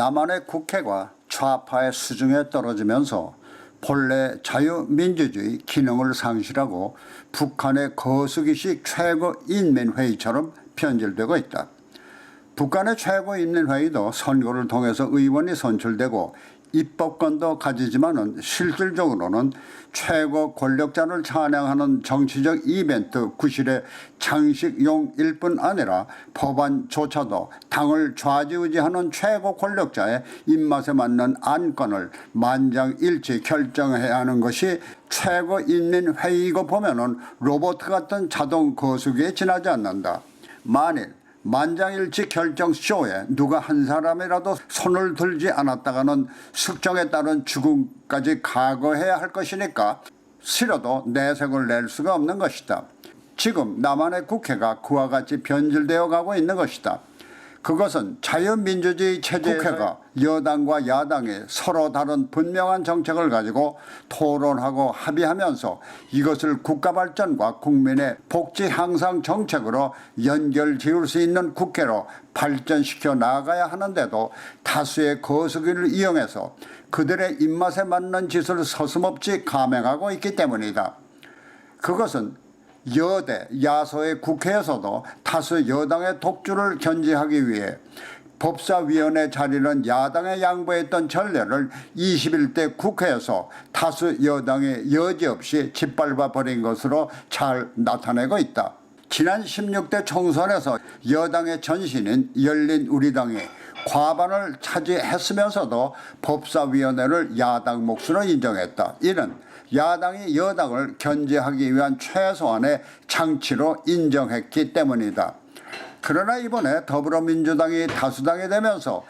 남한의 국회가 좌파의 수중에 떨어지면서 본래 자유민주주의 기능을 상실하고 북한의 거수기식 최고인민회의처럼 변질되고 있다. 북한의 최고인민회의도 선거를 통해서 의원이 선출되고 입법권도 가지지만은 실질적으로는 최고 권력자를 찬양하는 정치적 이벤트 구실의 장식용일 뿐 아니라 법안조차도 당을 좌지우지하는 최고 권력자의 입맛에 맞는 안건을 만장일치 결정해야 하는 것이 최고인민회의이고 보면은 로봇 같은 자동 거수기에 지나지 않는다. 만일 만장일치 결정쇼에 누가 한 사람이라도 손을 들지 않았다가는 숙정에 따른 죽음까지 각오해야 할 것이니까 싫어도 내색을 낼 수가 없는 것이다. 지금 남한의 국회가 그와 같이 변질되어 가고 있는 것이다. 그것은 자유민주주의 체제의 국회가 여당과 야당이 서로 다른 분명한 정책을 가지고 토론하고 합의하면서 이것을 국가발전과 국민의 복지 향상 정책으로 연결 지을 수 있는 국회로 발전시켜 나가야 하는데도 다수의 거수기를 이용해서 그들의 입맛에 맞는 짓을 서슴없이 감행하고 있기 때문이다. 그것은 여대, 야소의 국회에서도 다수 여당의 독주를 견제하기 위해 법사위원회 자리는 야당에 양보했던 전례를 21대 국회에서 다수 여당이 여지없이 짓밟아 버린 것으로 잘 나타내고 있다. 지난 16대 총선에서 여당의 전신인 열린우리당이 과반을 차지했으면서도 법사위원회를 야당 몫으로 인정했다. 이는 야당이 여당을 견제하기 위한 최소한의 장치로 인정했기 때문이다. 그러나 이번에 더불어민주당이 다수당이 되면서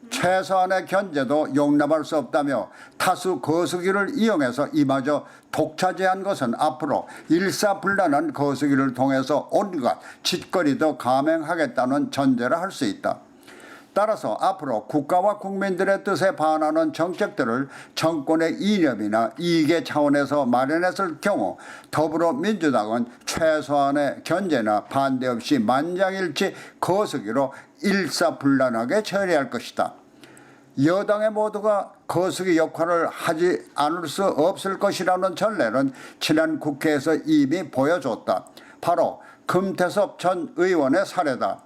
최소한의 견제도 용납할 수 없다며 다수 거수기를 이용해서 이마저 독차지한 것은 앞으로 일사불란한 거수기를 통해서 온갖 짓거리도 감행하겠다는 전제라 할 수 있다. 따라서 앞으로 국가와 국민들의 뜻에 반하는 정책들을 정권의 이념이나 이익의 차원에서 마련했을 경우 더불어민주당은 최소한의 견제나 반대 없이 만장일치 거수기로 일사불란하게 처리할 것이다. 여당의 모두가 거수기 역할을 하지 않을 수 없을 것이라는 전례는 지난 국회에서 이미 보여줬다. 바로 금태섭 전 의원의 사례다.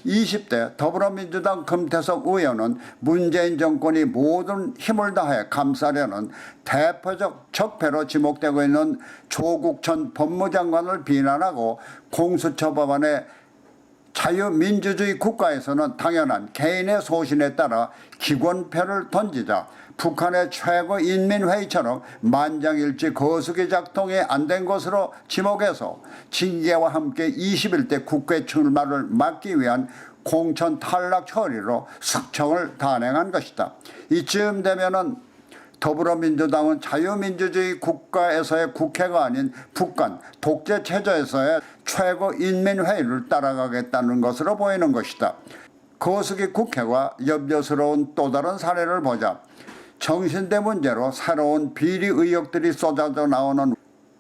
20대 더불어민주당 금태섭 의원은 문재인 정권이 모든 힘을 다해 감싸려는 대표적 적폐로 지목되고 있는 조국 전 법무장관을 비난하고 공수처 법안에 자유민주주의 국가에서는 당연한 개인의 소신에 따라 기권표를 던지자 북한의 최고인민회의처럼 만장일치 거수기 작동이 안 된 것으로 지목해서 징계와 함께 21대 국회 출마를 막기 위한 공천 탈락 처리로 숙청을 단행한 것이다. 이쯤 되면은 더불어민주당은 자유민주주의 국가에서의 국회가 아닌 북한 독재체제에서의 최고인민회의를 따라가겠다는 것으로 보이는 것이다. 거수기 국회가 염려스러운 또 다른 사례를 보자. 정신대 문제로 새로운 비리 의혹들이 쏟아져 나오는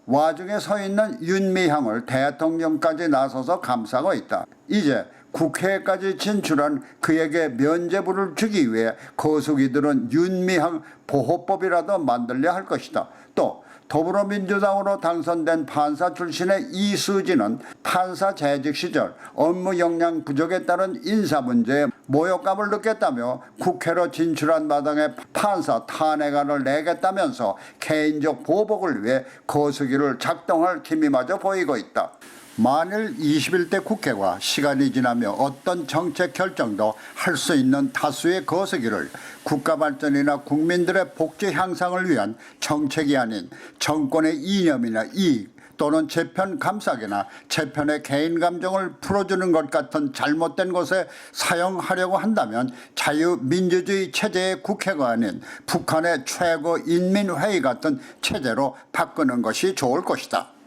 와중에 서 있는 윤미향을 대통령까지 나서서 감싸고 있다. 이제 국회까지 진출한 그에게 면죄부를 주기 위해 거수기들은 윤미향 보호법이라도 만들려 할 것이다. 또 더불어민주당으로 당선된 판사 출신의 이수진은 판사 재직 시절 업무 역량 부족에 따른 인사 문제에 모욕감을 느꼈다며 국회로 진출한 마당에 판사 탄핵안을 내겠다면서 개인적 보복을 위해 거수기를 작동할 기미마저 보이고 있다. 만일 21대 국회가 시간이 지나며 어떤 정책 결정도 할 수 있는 다수의 거수기를 국가 발전이나 국민들의 복지 향상을 위한 정책이 아닌 정권의 이념이나 이익 또는 재편 감싸기나 재편의 개인 감정을 풀어주는 것 같은 잘못된 것에 사용하려고 한다면 자유민주주의 체제의 국회가 아닌 북한의 최고인민회의 같은 체제로 바꾸는 것이 좋을 것이다.